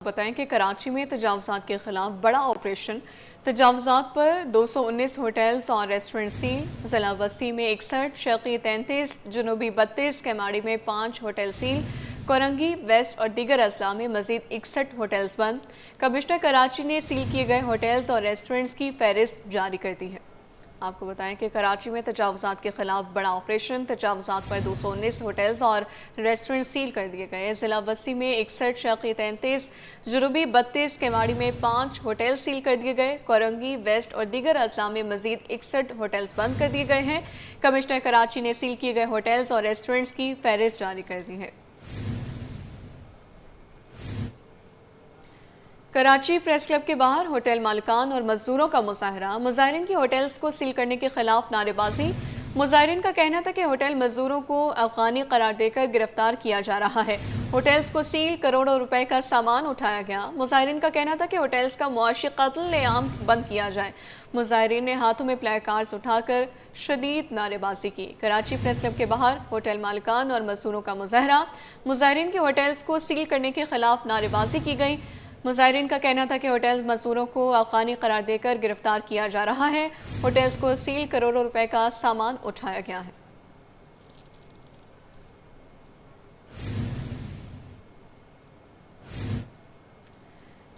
بتائیں کہ کراچی میں تجاوزات کے خلاف بڑا آپریشن، تجاوزات پر 219 ہوٹلز اور ریسٹورنٹ سیل، ضلع وسطی میں 61، شرقی 33، جنوبی 32، کیماڑی میں 5 ہوٹل سیل، کورنگی ویسٹ اور دیگر اضلاع میں مزید 61 ہوٹلز بند۔ کمشنر کراچی نے سیل کیے گئے ہوٹلز اور ریسٹورنٹس کی فہرست جاری کر دی ہے۔ آپ کو بتائیں کہ کراچی میں تجاوزات کے خلاف بڑا آپریشن، تجاوزات پر 219 ہوٹلز اور ریسٹورنٹ سیل کر دیے گئے۔ ضلع وسطی میں 61، شرقی 33، جنوبی 32، کیماڑی میں 5 ہوٹل سیل کر دیے گئے۔ کورنگی ویسٹ اور دیگر اضلاع میں مزید 61 ہوٹلز بند کر دیے گئے ہیں۔ کمشنر کراچی نے سیل کیے گئے ہوٹلز اور ریسٹورنٹس کی فہرست جاری کر دی ہے۔ کراچی پریس کلب کے باہر ہوٹل مالکان اور مزدوروں کا مظاہرہ، مظاہرین کی ہوٹلز کو سیل کرنے کے خلاف نعرے بازی۔ مظاہرین کا کہنا تھا کہ ہوٹل مزدوروں کو افغانی قرار دے کر گرفتار کیا جا رہا ہے۔ ہوٹلز کو سیل، کروڑوں روپے کا سامان اٹھایا گیا۔ مظاہرین کا کہنا تھا کہ ہوٹلز کا معاشی قتل عام بند کیا جائے۔ مظاہرین نے ہاتھوں میں پلے کارڈز اٹھا کر شدید نعرے بازی کی۔ کراچی پریس کلب کے باہر ہوٹل مالکان اور مزدوروں کا مظاہرہ، مظاہرین کے ہوٹلز کو سیل کرنے کے خلاف نعرے بازی کی گئی۔ مظاہرین کا کہنا تھا کہ ہوٹل مزدوروں کو افغانی قرار دے کر گرفتار کیا جا رہا ہے۔ ہوٹلز کو سیل، کروڑوں روپے کا سامان اٹھایا گیا ہے۔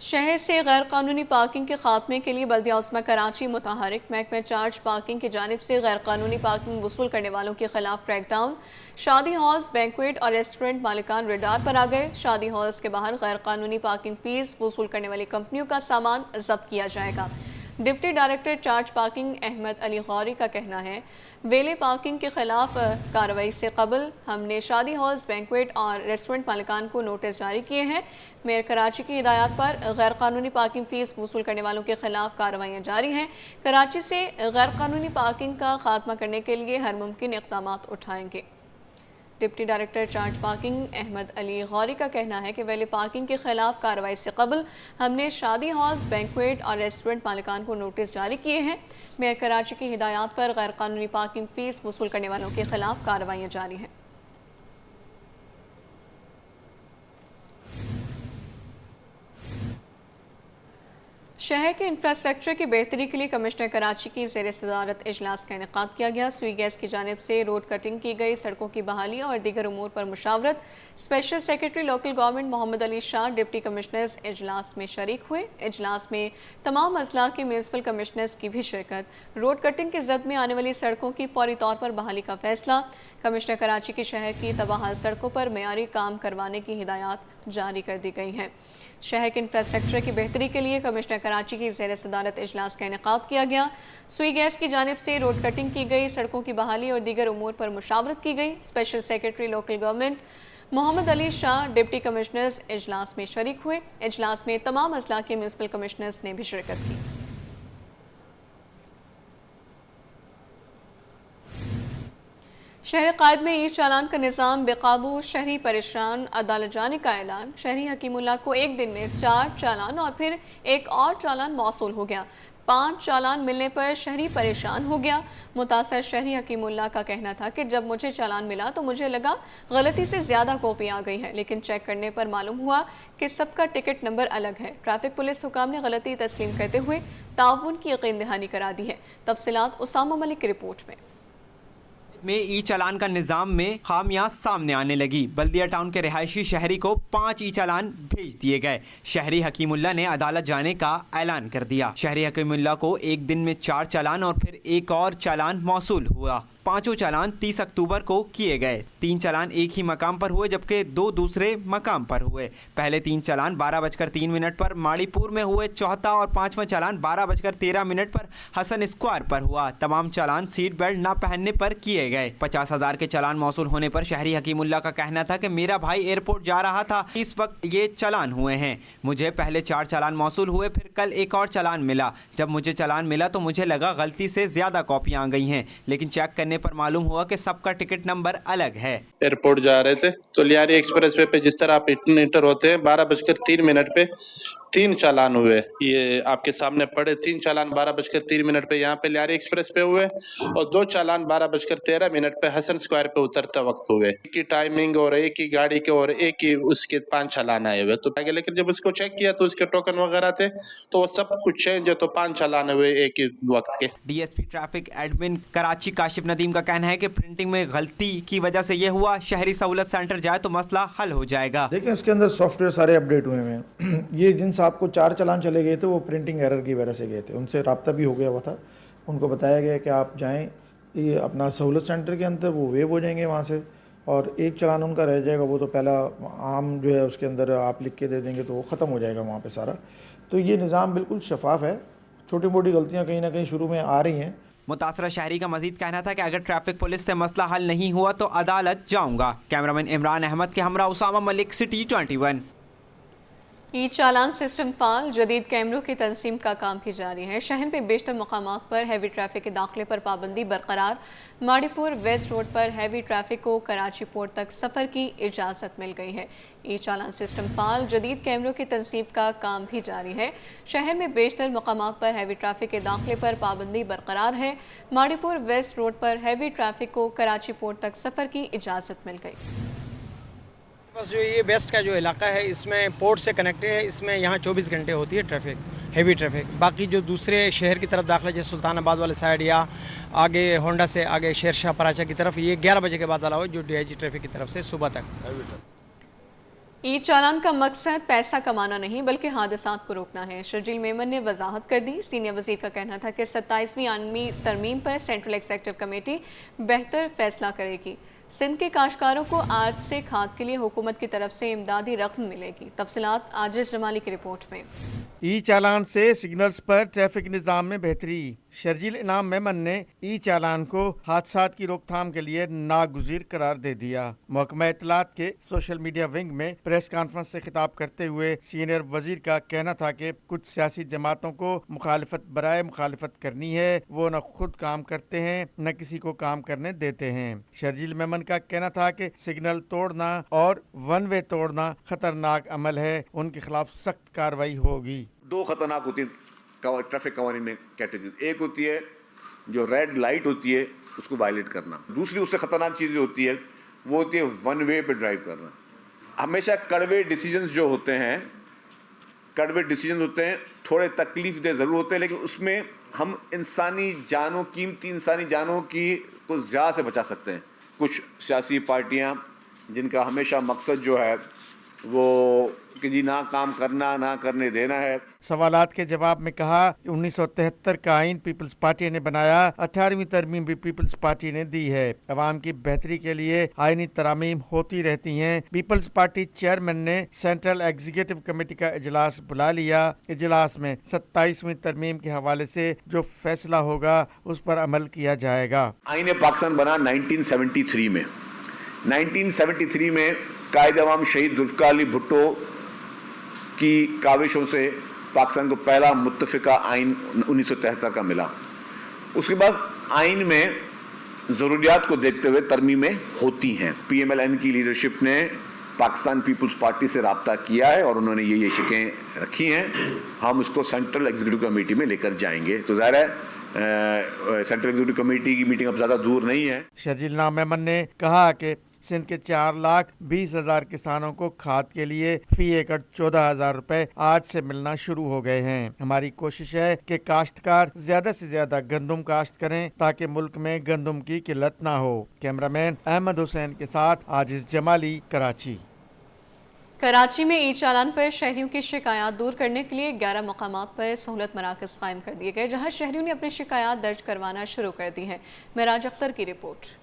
شہر سے غیر قانونی پارکنگ کے خاتمے کے لیے بلدیہ عظمیٰ کراچی متحرک، محکمہ چارج پارکنگ کی جانب سے غیر قانونی پارکنگ وصول کرنے والوں کے خلاف کریک ڈاؤن۔ شادی ہالز، بینکویٹ اور ریسٹورنٹ مالکان ریڈار پر آ گئے۔ شادی ہالز کے باہر غیر قانونی پارکنگ فیس وصول کرنے والی کمپنیوں کا سامان ضبط کیا جائے گا۔ Deputy director charge parking Ahmed Ali Ghauri کا کہنا ہے، ویلے پارکنگ کے خلاف کارروائی سے قبل ہم نے شادی ہالز، بینکویٹ اور ریسٹورنٹ مالکان کو نوٹس جاری کیے ہیں۔ میئر کراچی کی ہدایات پر غیر قانونی پارکنگ فیس وصول کرنے والوں کے خلاف کارروائیاں جاری ہیں۔ کراچی سے غیر قانونی پارکنگ کا خاتمہ کرنے کے لیے ہر ممکن اقدامات اٹھائیں گے۔ Deputy director charge parking Ahmed Ali Ghauri کا کہنا ہے کہ ویلے پارکنگ کے خلاف کارروائی سے قبل ہم نے شادی ہالز، بینکویٹ اور ریسٹورنٹ مالکان کو نوٹس جاری کیے ہیں۔ میئر کراچی کی ہدایات پر غیر قانونی پارکنگ فیس وصول کرنے والوں کے خلاف کارروائیاں جاری ہیں۔ شہر کے انفراسٹرکچر کی بہتری کے لیے کمشنر کراچی کی زیر صدارت اجلاس کا انعقاد کیا گیا۔ سوئی گیس کی جانب سے روڈ کٹنگ کی گئی، سڑکوں کی بحالی اور دیگر امور پر مشاورت۔ اسپیشل سیکرٹری لوکل گورنمنٹ محمد علی شاہ ڈپٹی کمشنرز اجلاس میں شریک ہوئے۔ اجلاس میں تمام اضلاع کے میونسپل کمشنرز کی بھی شرکت۔ روڈ کٹنگ کے زد میں آنے والی سڑکوں کی فوری طور پر بحالی کا فیصلہ۔ کمشنر کراچی کی شہر کی تباہ سڑکوں پر معیاری کام کروانے کی ہدایات جاری کر دی گئی ہیں۔ شہر کے انفراسٹرکچر کی بہتری کے لیے کمشنر کراچی کی زیر صدارت اجلاس کا انعقاد کیا گیا۔ سوئی گیس کی جانب سے روڈ کٹنگ کی گئی، سڑکوں کی بحالی اور دیگر امور پر مشاورت کی گئی۔ اسپیشل سیکرٹری لوکل گورنمنٹ محمد علی شاہ ڈپٹی کمشنرز اجلاس میں شریک ہوئے۔ اجلاس میں تمام اضلاع کے میونسپل کمشنرز نے بھی شرکت کی۔ شہر قائد میں ای چالان کا نظام بے قابو، شہری پریشان، عدالت جانے کا اعلان۔ شہری حکیم اللہ کو ایک دن میں 4 چالان اور پھر ایک اور چالان موصول ہو گیا۔ 5 چالان ملنے پر شہری پریشان ہو گیا۔ متاثر شہری حکیم اللہ کا کہنا تھا کہ جب مجھے چالان ملا تو مجھے لگا غلطی سے زیادہ کاپی آ گئی ہے، لیکن چیک کرنے پر معلوم ہوا کہ سب کا ٹکٹ نمبر الگ ہے۔ ٹریفک پولیس حکام نے غلطی تسلیم کرتے ہوئے تعاون کی یقین دہانی کرا دی ہے۔ تفصیلات اسامہ ملک کی رپورٹ میں ای چالان کا نظام میں خامیاں سامنے آنے لگی۔ بلدیہ ٹاؤن کے رہائشی شہری کو 5 ای چالان بھیج دیے گئے۔ شہری حکیم اللہ نے عدالت جانے کا اعلان کر دیا۔ شہری حکیم اللہ کو ایک دن میں 4 چالان اور پھر ایک اور چالان موصول ہوا۔ 5 چالان 30 اکتوبر کو کیے گئے۔ 3 چالان ایک ہی مقام پر ہوئے جبکہ 2 دوسرے مقام پر ہوئے۔ پہلے 3 چالان 12:03 پر ماڑی پور میں ہوئے، چوتھا اور 5واں چالان 12:13 پر حسن اسکوائر پر ہوا۔ تمام چالان سیٹ بیلٹ نہ پہننے پر کیے گئے۔ 50,000 کے چالان موصول ہونے پر شہری حکیم اللہ کا کہنا تھا کہ میرا بھائی ایئرپورٹ جا رہا تھا، اس وقت یہ چالان ہوئے ہیں۔ مجھے پہلے 4 چالان موصول ہوئے، پھر کل ایک اور چالان ملا۔ جب مجھے چالان ملا تو مجھے لگا غلطی سے زیادہ کاپیاں آ گئی ہیں، لیکن چیک کرنے जानने पर मालूम हुआ कि सबका टिकट नंबर अलग है। एयरपोर्ट जा रहे थे तो लियारी एक्सप्रेस वे पे जिस तरह आप इंटर होते हैं 12:03 पे 3 चालान हुए। ये आपके सामने पड़े 3 चालान 12:03 पे यहाँ पे लियारी एक्सप्रेस पे हुए और 2 चालान 12:13 पे हसन स्क्वायर पे उतरते वक्त हुए। एक ही टाइमिंग और एक ही गाड़ी के और एक ही उसके 5 चालान आए हुए। तो लेकिन जब उसको चेक किया तो उसके टोकन वगैरह थे तो वो सब कुछ चेंज है, तो 5 चालान हुए एक ही वक्त के। DSP traffic admin Karachi Kashif Nadeem का कहना है कि प्रिंटिंग में गलती की वजह से ये हुआ। शहरी सहूलत सेंटर जाए तो मसला हल हो जाएगा। देखिए उसके अंदर सॉफ्टवेयर सारे अपडेट हुए हैं। ये जिन साहब को 4 चालान चले गए थे वो प्रिंटिंग एरर की वजह से गए थे, उनसे रब्ता भी हो गया हुआ था। उनको बताया गया कि आप जाएं ये अपना सहूलत सेंटर के अंदर, वो वेव हो जाएंगे वहाँ से और एक चालान उनका रह जाएगा, वो तो पहला आम जो है उसके अंदर आप लिख के दे देंगे तो वो ख़त्म हो जाएगा वहाँ पे सारा। तो ये निज़ाम बिल्कुल शफाफ है। छोटी मोटी गलतियाँ कहीं ना कहीं शुरू में आ रही हैं। मुतासरा शहरी का मजीद कहना था कि अगर ट्रैफिक पुलिस से मसला हल नहीं हुआ तो अदालत जाऊंगा। कैमरामैन इमरान अहमद के हमरा उसामा मलिक, सिटी 21। ई चालान सिस्टम फाल, जदीद कैमरों की तंसीम का काम भी जारी है। शहर में बेशतर मकामात पर हैवी ट्रैफिक के दाखिले पर पाबंदी बरकरार। माड़ीपुर वेस्ट रोड पर हैवी ट्रैफिक को कराची पोर्ट तक सफ़र की इजाज़त मिल गई है। ई चालान सिस्टम फाल, जदीद कैमरों की तंसीब का काम भी जारी है। शहर में बेशतर मकामात पर हैवी ट्रैफिक के दाखिले पर पाबंदी बरकरार है। माड़ीपुर वेस्ट रोड पर हैवी ट्रैफिक को कराची पोर्ट तक सफ़र की इजाज़त मिल गई। बस जो ये वेस्ट का जो इलाका है इसमें पोर्ट से कनेक्टेड है, इसमें यहाँ 24 घंटे होती है ट्रैफिक, हैवी ट्रैफिक। बाकी जो दूसरे शहर की तरफ दाखिला जैसे सुल्तानाबाद वाले साइड या आगे होंडा से आगे शेरशाह पराचा की तरफ, ये 11 बजे के बाद अलावा जो डीआईजी ट्रैफिक की तरफ से सुबह तक। ई चालान का मकसद पैसा कमाना नहीं बल्कि हादसात को रोकना है। शर्जील मेमन ने वजाहत कर दी। सीनियर वजीर का कहना था कि 27वीं आइनी तरमीम पर सेंट्रल एग्जीक्यूटिव कमेटी बेहतर फैसला करेगी। सिंध के काश्तकारों को आज से खाद के लिए हुकूमत की तरफ से इमदादी रकम मिलेगी। तफसीलात आजिज जमाली की रिपोर्ट में। ई चालान से सिग्नल्स पर ट्रैफिक निज़ाम में बेहतरी। शर्जील इनाम मेमन ने ई चालान को हादसात की रोकथाम के लिए नागुज़ीर करार दे दिया। महकमा इत्तलात के सोशल मीडिया विंग में प्रेस कॉन्फ्रेंस से खिताब करते हुए सीनियर वजीर का कहना था कि कुछ सियासी जमातों को मुखालिफत बराए मुखालिफत करनी है, वो न खुद काम करते हैं न किसी को काम करने देते हैं। शर्जील मेमन का कहना था कि सिग्नल तोड़ना और वन वे तोड़ना खतरनाक अमल है, उनके खिलाफ सख्त कार्रवाई होगी। 2 खतरनाक होती हैं ट्रैफिक कवानीन में कैटेगरी। एक होती है जो रेड लाइट होती है उसको वायलेट करना, दूसरी उससे खतरनाक चीज़ होती है वो होती है वन वे पे ड्राइव करना। हमेशा कड़वे डिसीजंस जो होते हैं, कड़वे डिसीजन होते हैं, थोड़े तकलीफ दे ज़रूर होते हैं, लेकिन उसमें हम इंसानी जानों, कीमती इंसानी जानों की को ज़्यादा से बचा सकते हैं। कुछ सियासी पार्टियां जिनका हमेशा मकसद जो है वो कि जी ना काम करना ना करने देना है। सवालात के जवाब में कहा कि 1973 का आइन पीपल्स पार्टी ने बनाया, 18वीं तरमीम भी पीपल्स पार्टी ने दी है। अवाम की बेहतरी के लिए आइनी तरामीम होती रहती हैं। पीपल्स पार्टी चेयरमैन ने सेंट्रल एग्जीक्यूटिव कमेटी का इजलास बुला लिया। इजलास में 27वीं तरमीम के हवाले से जो फैसला होगा उस पर अमल किया जाएगा। आइन पाकिस्तान बना 1973 में। 1973 में कायद अवाम शहीद जुल्फ़िकार अली भुट्टो की काविशों से पाकिस्तान को पहला मुत्तफ़िका आइन 1973 का मिला। उसके बाद आइन में ज़रूरियात को देखते हुए तरमीमें होती हैं। PMLN की लीडरशिप ने पाकिस्तान पीपल्स पार्टी से रब्ता किया है और उन्होंने ये शिकें रखी हैं। हम उसको सेंट्रल एग्जीक्यूटिव कमेटी में लेकर जाएंगे। तो ज़ाहिर है सेंट्रल एग्जीक्यूटिव कमेटी की मीटिंग अब ज़्यादा दूर नहीं है। शर्जील मेमन ने कहा कि सिंध के 4,20,000 किसानों को खाद के लिए फी एकड़ 14,000 रुपए आज से मिलना शुरू हो गए हैं। हमारी कोशिश है कि काश्तकार ज्यादा से ज्यादा गंदम काश्त करें ताकि मुल्क में गंदम की किल्लत ना हो। कैमरामैन अहमद हुसैन के साथ आजिज जमाली, कराची। कराची में ई चालान पर शहरियों की शिकायत दूर करने के लिए 11 मकामात पर सहूलत मराकज़ कायम कर दिए गए, जहां शहरियों ने अपनी शिकायत दर्ज करवाना शुरू कर दी है। मेराज अख्तर की रिपोर्ट।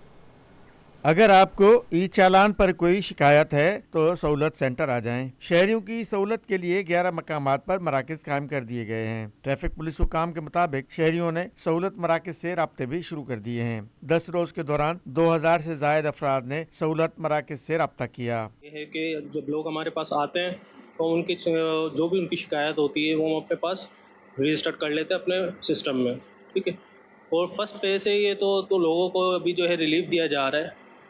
अगर आपको ई चालान पर कोई शिकायत है तो सहूलत सेंटर आ जाएं। शहरियों की सहूलत के लिए 11 मकामात पर मराकज़ कायम कर दिए गए हैं। ट्रैफिक पुलिस हुकाम के मुताबिक शहरियों ने सहूलत मराकज़ से राब्ते भी शुरू कर दिए हैं। 10 रोज के दौरान 2000 से ज़ायद अफराद ने सहूलत मराकज़ से राब्ता किया। ये है कि जब लोग हमारे पास आते हैं तो उनकी जो भी उनकी शिकायत होती है वो हम अपने पास रजिस्टर कर लेते हैं अपने सिस्टम में, ठीक है। اور فرسٹ پے سے یہ تو لوگوں کو ابھی جو ہے ریلیف دیا جا رہا ہے،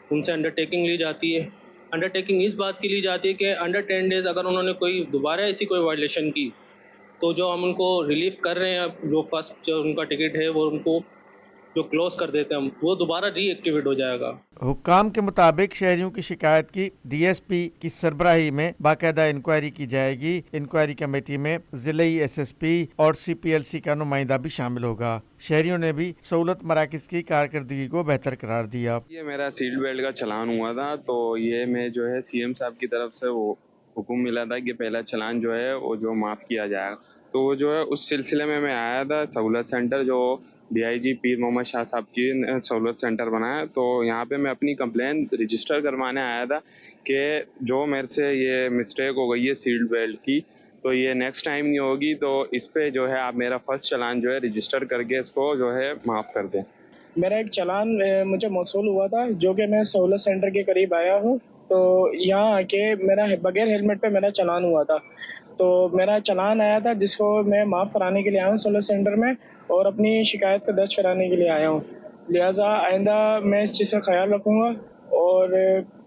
ان سے انڈرٹیکنگ لی جاتی ہے. انڈرٹیکنگ اس بات کی لی جاتی ہے کہ انڈر 10 ڈیز اگر انہوں نے کوئی دوبارہ ایسی کوئی وائلیشن کی تو جو ہم ان کو ریلیف کر رہے ہیں، جو فرسٹ جو ان کا ٹکٹ ہے وہ ان کو جو کلوز کر دیتے ہیں ہم، وہ دوبارہ ری ایکٹیویٹ ہو جائے گا. حکام کے مطابق شہریوں کی شکایت کی ڈی ایس پی کی سربراہی میں باقاعدہ انکوائری کی جائے گی. انکوائری کمیٹی میں ضلعی ایس ایس پی اور سی پی ایل سی کا نمائندہ بھی شامل ہوگا. شہریوں نے بھی سہولت مراکز کی کارکردگی کو بہتر قرار دیا. یہ میرا سیٹ بیلٹ کا چلان ہوا تھا، تو یہ میں جو ہے سی ایم صاحب کی طرف سے وہ حکم ملا تھا کہ پہلا چلان جو ہے وہ جو معاف کیا جائے گا. تو وہ جو ہے اس سلسلے میں آیا تھا. سہولت سینٹر جو ڈی آئی جی پیر محمد شاہ صاحب کی سہولت سینٹر بنایا، تو یہاں پہ میں اپنی کمپلین رجسٹر کروانے آیا تھا کہ جو میرے سے یہ مسٹیک ہو گئی ہے سیٹ بیلٹ کی، تو یہ نیکسٹ ٹائم نہیں ہوگی. تو اس پہ جو ہے آپ میرا فرسٹ چلان جو ہے رجسٹر کر کے اس کو جو ہے معاف کر دیں. میرا ایک چلان مجھے موصول ہوا تھا، جو کہ میں سہولت سینٹر کے قریب آیا ہوں، تو یہاں آ کے میرا بغیر ہیلمٹ پہ میرا چلان ہوا تھا. تو میرا چلان آیا تھا جس کو میں معاف کرانے کے لیے آیا ہوں سہولت سینٹر میں، اور اپنی شکایت کو درج کرانے کے لیے آیا ہوں. لہٰذا آئندہ میں اس چیز کا خیال رکھوں گا اور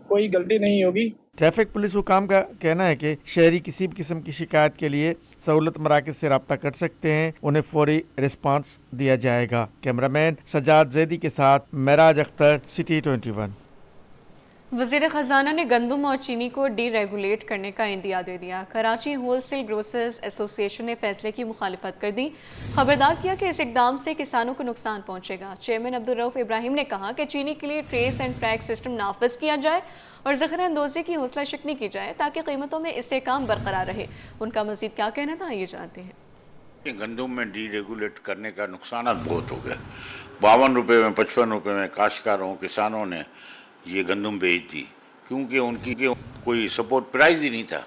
کوئی غلطی نہیں ہوگی. ٹریفک پولیس حکام کا کہنا ہے کہ شہری کسی بھی قسم کی شکایت کے لیے سہولت مراکز سے رابطہ کر سکتے ہیں، انہیں فوری رسپانس دیا جائے گا. کیمرہ مین سجاد زیدی کے ساتھ معراج اختر، سٹی 21. وزیر خزانہ نے گندم اور چینی کو ڈی ریگولیٹ کرنے کا عندیہ دے دیا. کراچی ہول سیل گروسرز ایسوسی ایشن نے فیصلے کی مخالفت کر دی. خبردار کیا کہ اس اقدام سے کسانوں کو نقصان پہنچے گا. چیئرمین عبدالرؤف ابراہیم نے کہا کہ چینی کے لیے ٹریس اینڈ ٹریک سسٹم نافذ کیا جائے اور ذخیرہ اندوزی کی حوصلہ شکنی کی جائے تاکہ قیمتوں میں استحکام برقرار رہے. ان کا مزید کیا کہنا تھا، یہ جانتے ہیں. گندم میں ڈی ریگولیٹ کرنے کا نقصانات بہت ہو گئے. 52 روپے میں 55 روپے میں کاشتکاروں کسانوں نے یہ گندم بیچ دی، کیونکہ ان کی کوئی سپورٹ پرائز ہی نہیں تھا.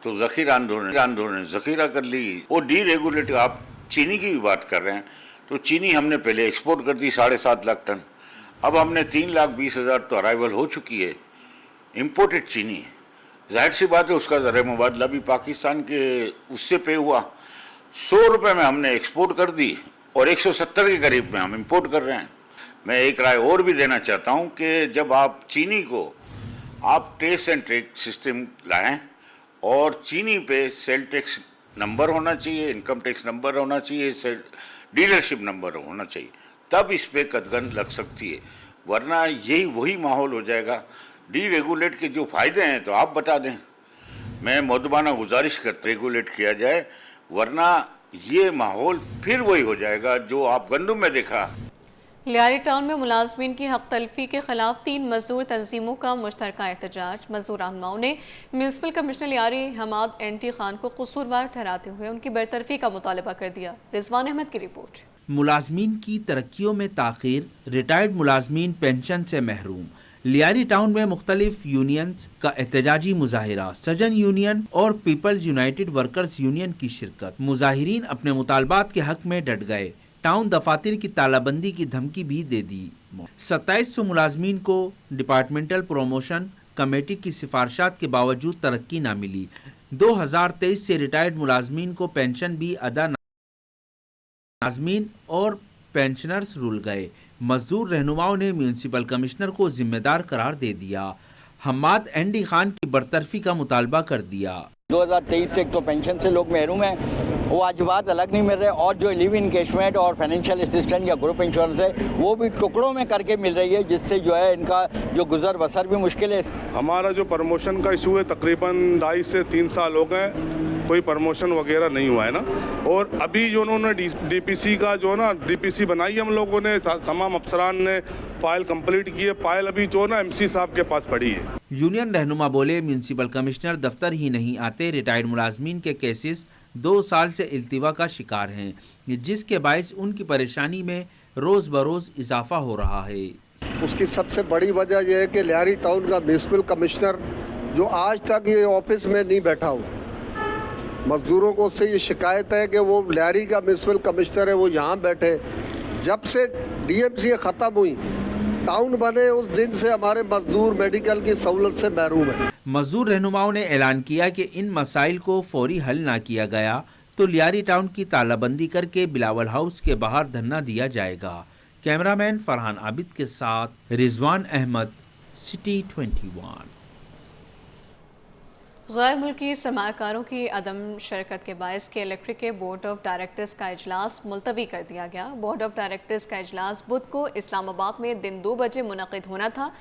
تو ذخیرہ اندروں نے ذخیرہ کر لی. وہ ڈی ریگولیٹ، آپ چینی کی بھی بات کر رہے ہیں، تو چینی ہم نے پہلے ایکسپورٹ کر دی 7.5 لاکھ ٹن. اب ہم نے 3,20,000 تو ارائیول ہو چکی ہے امپورٹڈ چینی. ظاہر سی بات ہے اس کا ذرائع مبادلہ بھی پاکستان کے اس سے پے ہوا. 100 روپے میں ہم نے ایکسپورٹ کر دی اور 170 کے قریب میں ہم امپورٹ کر رہے ہیں. میں ایک رائے اور بھی دینا چاہتا ہوں کہ جب آپ چینی کو آپ ٹریس اینڈ ٹریک سسٹم لائیں اور چینی پہ سیل ٹیکس نمبر ہونا چاہیے، انکم ٹیکس نمبر ہونا چاہیے، ڈیلرشپ نمبر ہونا چاہیے، تب اس پہ قدغن لگ سکتی ہے. ورنہ یہی وہی ماحول ہو جائے گا. ڈی ریگولیٹ کے جو فائدے ہیں تو آپ بتا دیں. میں مؤدبانہ گزارش کرتا ریگولیٹ کیا جائے، ورنہ یہ ماحول پھر وہی ہو جائے گا جو آپ گندم میں دیکھا. لیاری ٹاؤن میں ملازمین کی حق تلفی کے خلاف 3 مزدور تنظیموں کا مشترکہ احتجاج. مزدور رہنماؤں نے میونسپل کمشنر لیاری حماد این.ٹی خان کو قصوروار ٹھہراتے ہوئے ان کی برطرفی کا مطالبہ کر دیا. رضوان احمد کی رپورٹ. ملازمین کی ترقیوں میں تاخیر، ریٹائرڈ ملازمین پینشن سے محروم. لیاری ٹاؤن میں مختلف یونینز کا احتجاجی مظاہرہ، سجن یونین اور پیپلز یونائیٹڈ ورکرز یونین کی شرکت. مظاہرین اپنے مطالبات کے حق میں ڈٹ گئے. ٹاؤن دفاتر کی تالہ بندی کی دھمکی بھی دے دی. 2700 ملازمین کو ڈپارٹمنٹل پروموشن کمیٹی کی سفارشات کے باوجود ترقی نہ ملی. 2023 سے ریٹائرڈ ملازمین کو پینشن بھی ادا نہ. ملازمین اور پینشنرز رول گئے. مزدور رہنماؤں نے میونسپل کمشنر کو ذمہ دار قرار دے دیا. حماد این.ڈی خان کی برطرفی کا مطالبہ کر دیا. 2023 سے ایک تو پینشن سے لوگ محروم ہیں، وہ واجبات الگ نہیں مل رہے، اور جو لیو انکیشمنٹ اور فائنینشیل اسسٹنٹ یا گروپ انشورنس ہے وہ بھی ٹکڑوں میں کر کے مل رہی ہے، جس سے جو ہے ان کا جو گزر بسر بھی مشکل ہے. ہمارا جو پروموشن کا ایشو ہے تقریباً 2.5 سے 3 سال ہو گئے، کوئی پروموشن وغیرہ نہیں ہوا ہے نا. اور ابھی جو انہوں نے ڈی پی سی کا جو نا ڈی پی سی بنائی ہم لوگوں نے، تمام افسران نے فائل کمپلیٹ کی ہے. فائل ابھی جو نا ایم سی صاحب کے پاس پڑی ہے. یونین رہنما بولے میونسپل کمشنر دفتر ہی نہیں آتے. ریٹائرڈ ملازمین کے کیسز 2 سال سے التوا کا شکار ہیں، جس کے باعث ان کی پریشانی میں روز بروز اضافہ ہو رہا ہے. اس کی سب سے بڑی وجہ یہ ہے کہ لیاری ٹاؤن کا میونسپل کمشنر جو آج تک یہ آفس میں نہیں بیٹھا ہو. مزدوروں کو اس سے یہ شکایت ہے کہ وہ لیاری کا میونسپل کمشنر ہے، وہ یہاں بیٹھے. جب سے ڈی ایم سی ختم ہوئی، ٹاؤن بنے، اس دن سے ہمارے مزدور میڈیکل کی سہولت سے محروم ہیں. مزدور رہنماؤں نے اعلان کیا کہ ان مسائل کو فوری حل نہ کیا گیا تو لیاری ٹاؤن کی تالہ بندی کر کے بلاول ہاؤس کے باہر دھرنا دیا جائے گا. कैमरामैन फरहान आबिद के साथ रिजवान अहमद, सिटी 21। गैर मुल्की सरमाकारों की अदम शरकत के बायस के इलेक्ट्रिक के बोर्ड ऑफ डायरेक्टर्स का इजलास मुलतवी कर दिया गया। बोर्ड ऑफ डायरेक्टर्स का इजलास बुध को इस्लामाबाद में दिन 2 बजे मुनक़िद होना था,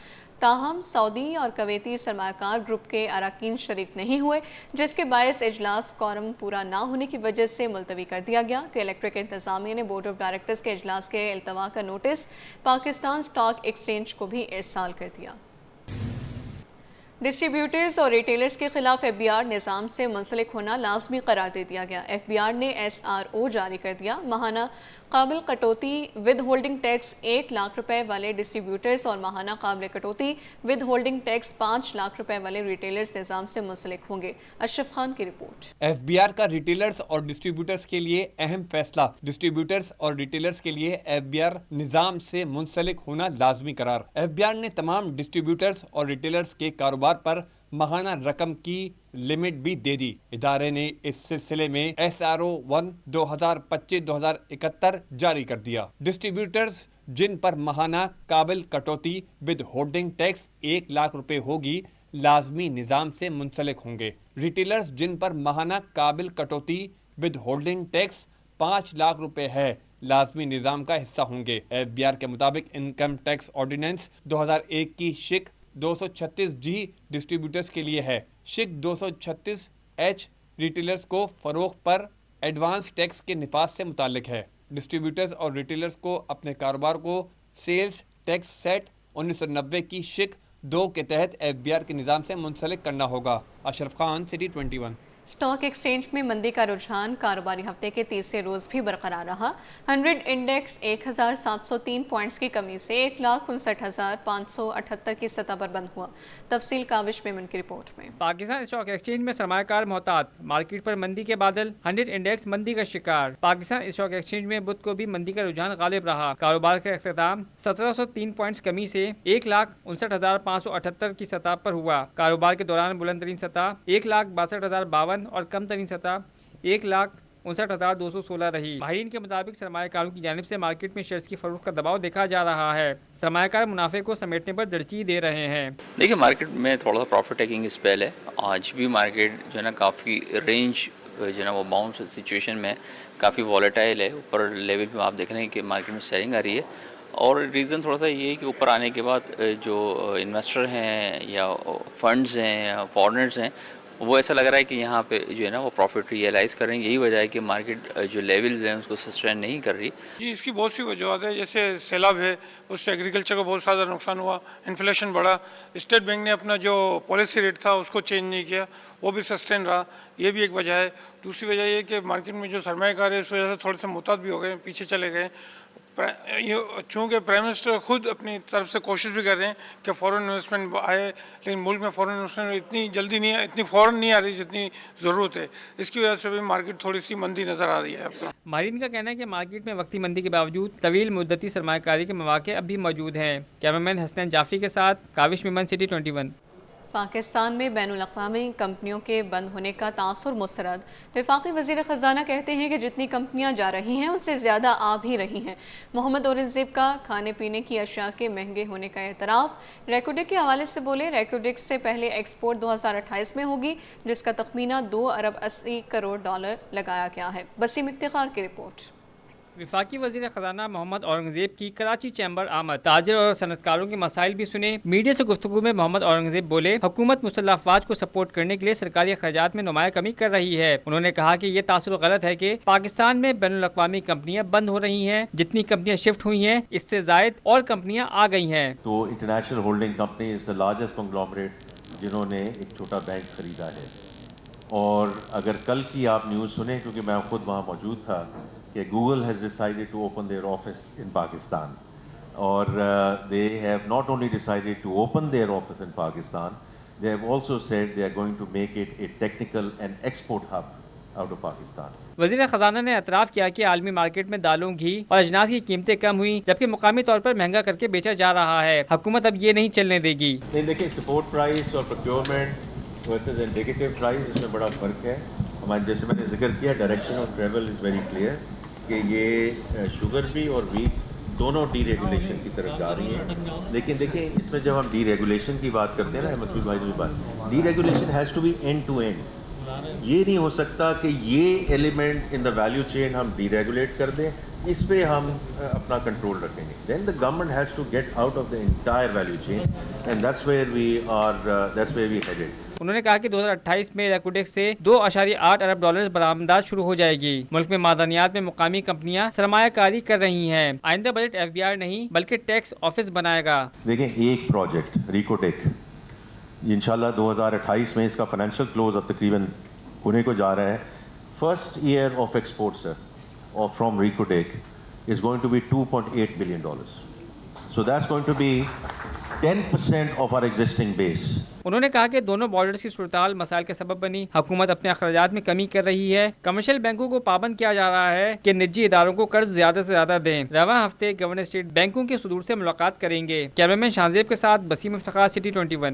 ताहम सऊदी और कवैती सरमाकार ग्रुप के अरकान शरीक नहीं हुए, जिसके बायस इजलास कौरम पूरा ना होने की वजह से मुलतवी कर दिया गया कि इलेक्ट्रिक इंतज़ामिया ने बोर्ड ऑफ डायरेक्टर्स के इजलास के इल्तवा का नोटिस पाकिस्तान स्टॉक एक्सचेंज को भी इरसाल कर दिया। डिस्ट्रीब्यूटर्स और रिटेलर्स के खिलाफ FBR निज़ाम से मुंसलिक होना लाजमी करार दे दिया गया। FBR ने SRO जारी कर दिया। माहाना काबिल कटौती विद होल्डिंग टैक्स 1 लाख रुपए वाले डिस्ट्रीब्यूटर्स और माहाना काबिल कटौती विद होल्डिंग टैक्स 5 लाख रुपए वाले रिटेलर्स निज़ाम से मुंसलिक होंगे। अशरफ खान की रिपोर्ट। FBR का रिटेलर्स और डिस्ट्रीब्यूटर्स के लिए अहम फैसला। डिस्ट्रीब्यूटर्स और रिटेलर्स के लिए FBR निज़ाम से मुंसलिक होना लाजमी करार। FBR ने तमाम डिस्ट्रीब्यूटर्स और रिटेलर्स के कारोबार पर माहाना रकम की लिमिट भी दे दी। इदारे ने इस सिलसिले में SRO 1 2025-2071 जारी कर दिया। डिस्ट्रीब्यूटर्स जिन पर माहाना काबिल कटौती विद होल्डिंग टैक्स 1 लाख रुपए होगी, लाजमी निज़ाम से मुंसलिक होंगे। रिटेलर्स जिन पर माहाना काबिल कटौती विद होल्डिंग टैक्स 5 लाख रुपए है, लाजमी निज़ाम का हिस्सा होंगे। FBR के मुताबिक इनकम टैक्स ऑर्डिनेंस 2001 की शिक 236G डिस्ट्रीब्यूटर्स के लिए है। शिक 236H रिटेलर्स को फरोख्त पर एडवांस टैक्स के निफाज से मुतालिक है। डिस्ट्रीब्यूटर्स और रिटेलर्स को अपने कारोबार को सेल्स टैक्स सेट 1990 की शिक 2 के तहत FBR के निज़ाम से मुंसलिक करना होगा। Ashraf Khan, city 21। Stock exchange में मंदी का रुझान कारोबारी हफ्ते के तीसरे रोज भी बरकरार रहा। 100 इंडेक्स 1703 पॉइंट्स की कमी से 1,59,578 की सतह पर बंद हुआ। तफसील काविश मेमन की रिपोर्ट में। पाकिस्तान स्टॉक एक्सचेंज में सरमायाकार मोहतात, मार्केट पर मंदी के बादल। 100 इंडेक्स मंदी का शिकार। पाकिस्तान स्टॉक एक्सचेंज में बुध को भी मंदी का रुझान गालिब रहा। कारोबार का अख्ताम 1703 पॉइंट्स कमी से 1,59,578 की सतह पर हुआ। कारोबार के दौरान बुलंद तरीन सतह 1,62,052 और कम तरीन सतह 1,59,216 रही। माहिरीन के मुताबिक सरमायाकारों की जानिब से मार्केट में शेयर्स की फरोख्त का दबाव देखा जा रहा है। सरमायाकार मुनाफे को समेटने पर तरजीह दे रहे हैं। देखिए, मार्केट में थोड़ा सा प्रॉफिट टेकिंग स्पेल है। आज भी मार्केट जो है ना काफ़ी रेंज जो है ना वो बाउंस सिचुएशन में काफ़ी वॉलेटाइल है। ऊपर लेवल पे आप देख रहे हैं कि मार्केट में सेलिंग आ रही है, और रीज़न थोड़ा सा ये है कि ऊपर आने के बाद जो इन्वेस्टर हैं या फंड्स हैं या फॉरेनर्स हैं, वो ऐसा लग रहा है कि यहाँ पे जो है ना वो प्रॉफिट रियलाइज़ कर रहे हैं। यही वजह है कि मार्केट जो लेवल्स हैं उसको सस्टेन नहीं कर रही। जी, इसकी बहुत सी वजूहत है। जैसे सैलाब है, उससे एग्रीकल्चर को बहुत ज़्यादा नुकसान हुआ, इन्फ्लेशन बढ़ा, स्टेट बैंक ने अपना जो पॉलिसी रेट था उसको चेंज नहीं किया, वो भी सस्टेन रहा, ये भी एक वजह है। दूसरी वजह ये कि मार्केट में जो सरमायाकार है इस वजह से थोड़े से मुहतात भी हो गए, पीछे चले गए। चूँकि प्राइम मिनिस्टर खुद अपनी तरफ से कोशिश भी कर रहे हैं कि फ़ॉरेन इन्वेस्टमेंट आए, लेकिन मुल्क में फ़ॉरेन इन्वेस्टमेंट इतनी जल्दी नहीं है, इतनी फ़ौरन नहीं आ रही जितनी ज़रूरत है। इसकी वजह से भी मार्केट थोड़ी सी मंदी नज़र आ रही है। आपका माहिरीन का कहना है कि मार्केट में वक्ती मंदी के बावजूद तवील मुद्दती सरमायाकारी के मौके अब भी मौजूद हैं। कैमरामैन हसनैन जाफी के साथ काविश मेमन, सिटी 21। पाकिस्तान में बैनुल-अक़वामी कंपनियों के बंद होने का तासुर मुस्तरद। वफाकी वज़ीर ख़ज़ाना कहते हैं कि जितनी कंपनियां जा रही हैं उनसे ज़्यादा आ भी रही हैं। मोहम्मद औरंगज़ेब का खाने पीने की अशिया के महंगे होने का एतराफ़। रैकोडेक के हवाले से बोले, रैकोडेक से पहले एक्सपोर्ट 2028 में होगी, जिसका तखमीना $2 अरब 80 करोड़ लगाया गया है। बसीम इफ्तिखार की रिपोर्ट। वफाकी वज़ीर ख़ज़ाना मोहम्मद औरंगज़ेब की कराची चैम्बर आमद। ताजिर और सनतकारों के मसाइल भी सुने। मीडिया से गुफ्तगू में मोहम्मद औरंगज़ेब बोले, हुकूमत मुसल्लह अफ़वाज को सपोर्ट करने के लिए सरकारी अख़राजात में नुमाया कमी कर रही है। उन्होंने कहा कि ये तासुर गलत है कि पाकिस्तान में बैनुल-अक़वामी कंपनियाँ बंद हो रही हैं। जितनी कंपनियाँ शिफ्ट हुई हैं, इससे ज़ायद और कंपनियाँ आ गई हैं। तो international holding company is the largest conglomerate जिन्होंने एक छोटा बैंक खरीदा है। और अगर कल की आप न्यूज़ सुने, क्योंकि मैं खुद वहाँ मौजूद था, कि Google has decided to open their office in Pakistan, or they have not only decided to open their office in Pakistan, they have also said they are going to make it a technical and export hub out of Pakistan. वज़ीर ख़ज़ाना ने एतराफ़ किया कि आलमी market में दालों, घी और अजनास की कीमतें कम हुई, जबकि मुकामी तौर पर महंगा करके बेचा जा रहा है। हुकूमत अब ये नहीं चलने देगी। देखिए, सपोर्ट प्राइस और प्रोक्योरमेंट वर्सेस इंडिकेटिव प्राइस, इसमें बड़ा फ़र्क है। हमारे जैसे मैंने जिक्र किया, direction of travel is very clear कि ये शुगर भी और वीट दोनों डी रेगुलेशन की तरफ जा रही हैं। लेकिन देखिए इसमें जब हम डी रेगुलेशन की बात करते हैं ना, मसूद भाई की बात, deregulation has to be end to end. ये नहीं हो सकता कि ये element in the value chain हम डी रेगुलेट कर दें, इस पे हम अपना कंट्रोल रखेंगे। Then the government has to get out of the entire value chain and that's where we are, that's where we headed. उन्होंने कहा कि 2028 में रेकोडेक्स से $2.8 अरब बरामदात शुरू हो जाएगी। मुल्क में मादनियात में मुकामी कंपनियां सरमायाकारी कर रही हैं। आइंदा बजट FBR नहीं बल्कि टैक्स ऑफिस बनाएगा। देखिए एक प्रोजेक्ट रिकोटेक इंशाल्लाह 2028 में इसका फाइनेंशियल क्लोज अब तकरीबन होने को जा रहा है। First year of export sir और from रिकोटेक is going to be $2.8 billion. So that's going to be 10% of our existing base. उन्होंने कहा कि दोनों बॉर्डर्स की सूरत मसाइल के सबब बनी। हुकूमत अपने अखराजात में कमी कर रही है। कमर्शियल बैंकों को पाबंद किया जा रहा है कि निजी इदारों को कर्ज ज्यादा से ज्यादा दें। रवां हफ्ते गवर्नर स्टेट बैंकों के सुदूर से मुलाकात करेंगे। कैमरामैन शाहजेब के साथ बसीम इफ्तिखार, सिटी 21।